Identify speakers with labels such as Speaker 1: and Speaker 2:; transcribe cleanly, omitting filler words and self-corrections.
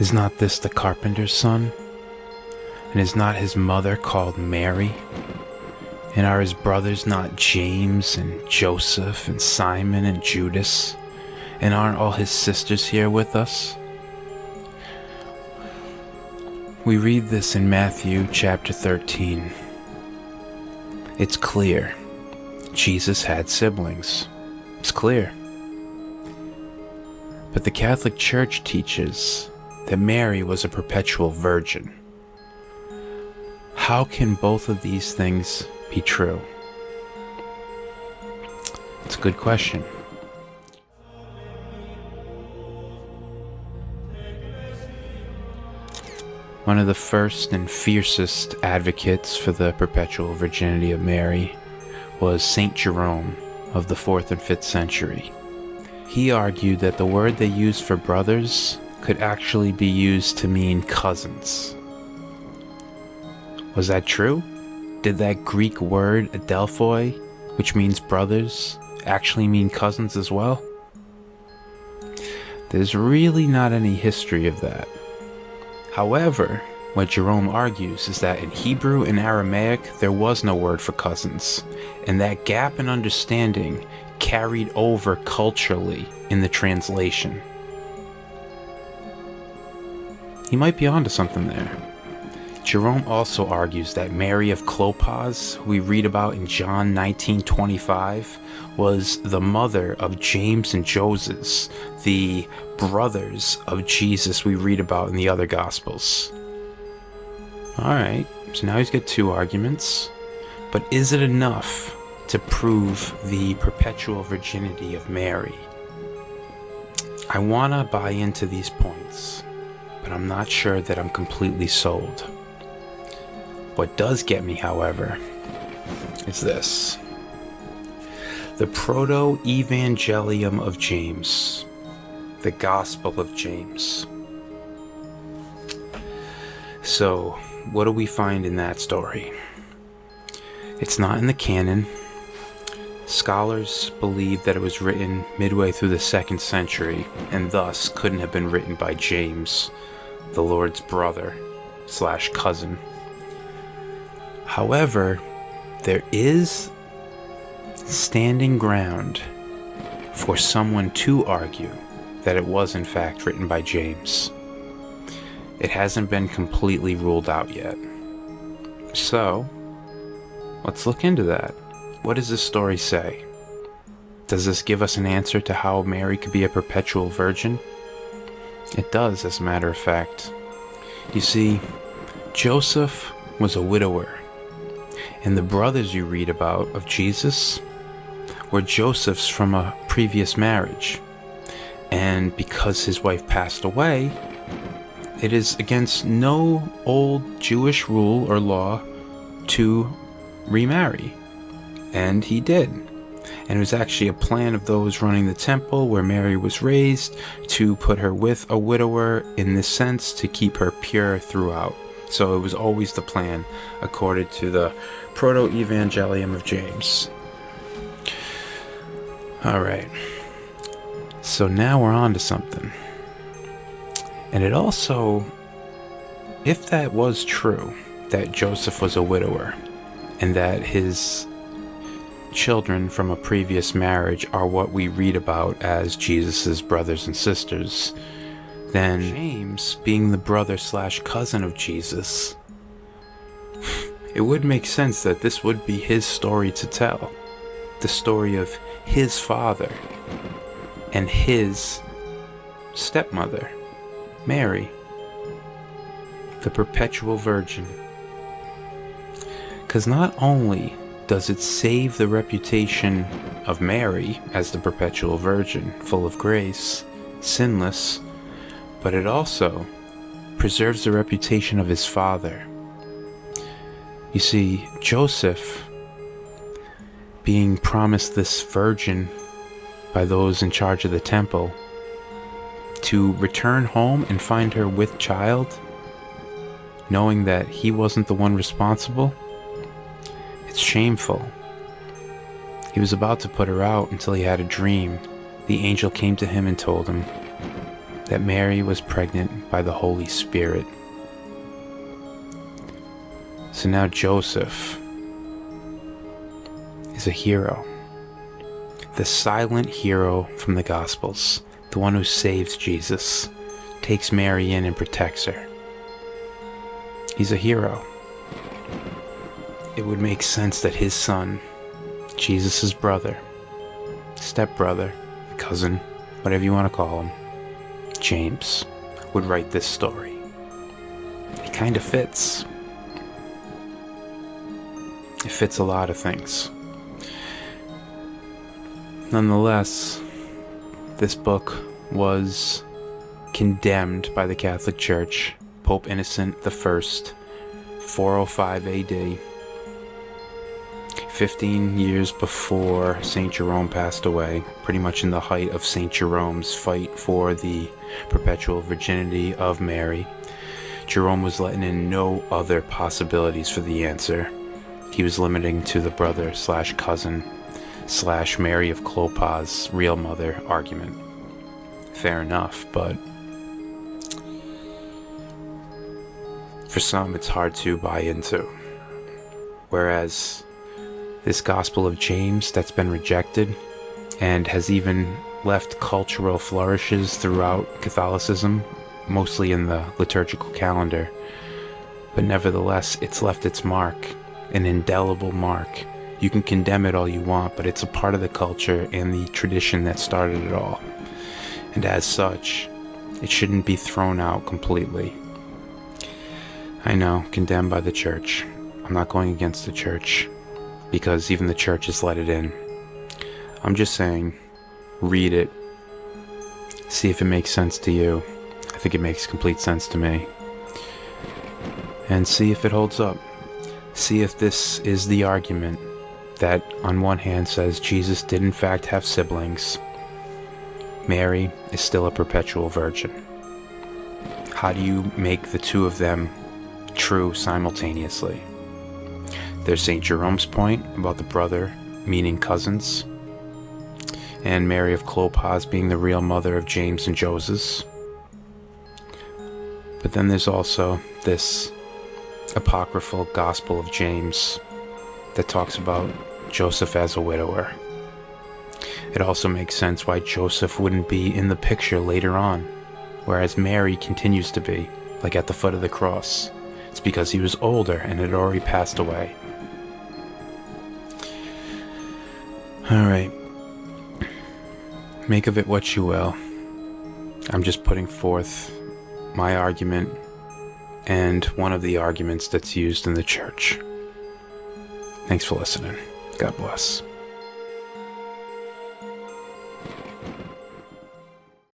Speaker 1: Is not this the carpenter's son? And is not his mother called Mary? And are his brothers not James and Joseph and Simon and Judas? And aren't all his sisters here with us? We read this in Matthew chapter 13. It's clear. Jesus had siblings. It's clear. But the Catholic Church teaches that Mary was a perpetual virgin. How can both of these things be true? It's a good question. One of the first and fiercest advocates for the perpetual virginity of Mary was Saint Jerome of the 4th and 5th century. He argued that the word they used for brothers could actually be used to mean cousins. Was that true? Did that Greek word adelphoi, which means brothers, actually mean cousins as well? There's really not any history of that. However, what Jerome argues is that in Hebrew and Aramaic there was no word for cousins, and that gap in understanding carried over culturally in the translation. He might be onto something there. Jerome also argues that Mary of Clopas, who we read about in John 19:25, was the mother of James and Joseph, the brothers of Jesus we read about in the other Gospels. Alright, so now he's got two arguments, but is it enough to prove the perpetual virginity of Mary? I want to buy into these points, but I'm not sure that I'm completely sold. What does get me, however, is this. The Proto-Evangelium of James, the Gospel of James. So, what do we find in that story? It's not in the canon. Scholars believe that it was written midway through the 2nd century, and thus couldn't have been written by James, the Lord's brother / cousin. However, there is standing ground for someone to argue that it was in fact written by James. It hasn't been completely ruled out yet. So, let's look into that. What does this story say? Does this give us an answer to how Mary could be a perpetual virgin? It does, as a matter of fact. You see, Joseph was a widower, and the brothers you read about of Jesus were Joseph's from a previous marriage. And because his wife passed away, it is against no old Jewish rule or law to remarry. And he did. And it was actually a plan of those running the temple where Mary was raised to put her with a widower, in this sense, to keep her pure throughout. So it was always the plan, according to the Proto-Evangelium of James. Alright. So now we're on to something. And it also, if that was true, that Joseph was a widower, and that his children from a previous marriage are what we read about as Jesus' brothers and sisters, then James, being the brother / cousin of Jesus, it would make sense that this would be his story to tell. The story of his father and his stepmother, Mary, the perpetual virgin. Because not only does it save the reputation of Mary as the perpetual virgin, full of grace, sinless, but it also preserves the reputation of his father. You see, Joseph, being promised this virgin by those in charge of the temple, to return home and find her with child, knowing that he wasn't the one responsible, it's shameful. He was about to put her out until he had a dream. The angel came to him and told him, that Mary was pregnant by the Holy Spirit. So now Joseph is a hero. The silent hero from the Gospels, the one who saves Jesus, takes Mary in and protects her. He's a hero. It would make sense that his son, Jesus' brother, stepbrother, cousin, whatever you want to call him, James, would write this story. It kind of fits. It fits a lot of things. Nonetheless, this book was condemned by the Catholic Church, Pope Innocent I, 405 AD, 15 years before St. Jerome passed away, pretty much in the height of St. Jerome's fight for the perpetual virginity of Mary. Jerome was letting in no other possibilities for the answer. He was limiting to the brother slash cousin slash Mary of Clopas' real mother argument. Fair enough, but for some it's hard to buy into. Whereas this Gospel of James that's been rejected and has even left cultural flourishes throughout Catholicism, mostly in the liturgical calendar, but nevertheless it's left its mark, an indelible mark. You can condemn it all you want, but it's a part of the culture and the tradition that started it all. And as such, it shouldn't be thrown out completely. I know, condemned by the church. I'm not going against the church, because even the church has let it in. I'm just saying, read it. See if it makes sense to you. I think it makes complete sense to me. And see if it holds up. See if this is the argument that on one hand says Jesus did in fact have siblings. Mary is still a perpetual virgin. How do you make the two of them true simultaneously? There's St. Jerome's point about the brother meaning cousins, and Mary of Clopas being the real mother of James and Joseph. But then there's also this apocryphal Gospel of James that talks about Joseph as a widower. It also makes sense why Joseph wouldn't be in the picture later on, whereas Mary continues to be, like at the foot of the cross. It's because he was older and had already passed away. Alright. Make of it what you will. I'm just putting forth my argument and one of the arguments that's used in the church. Thanks for listening. God bless.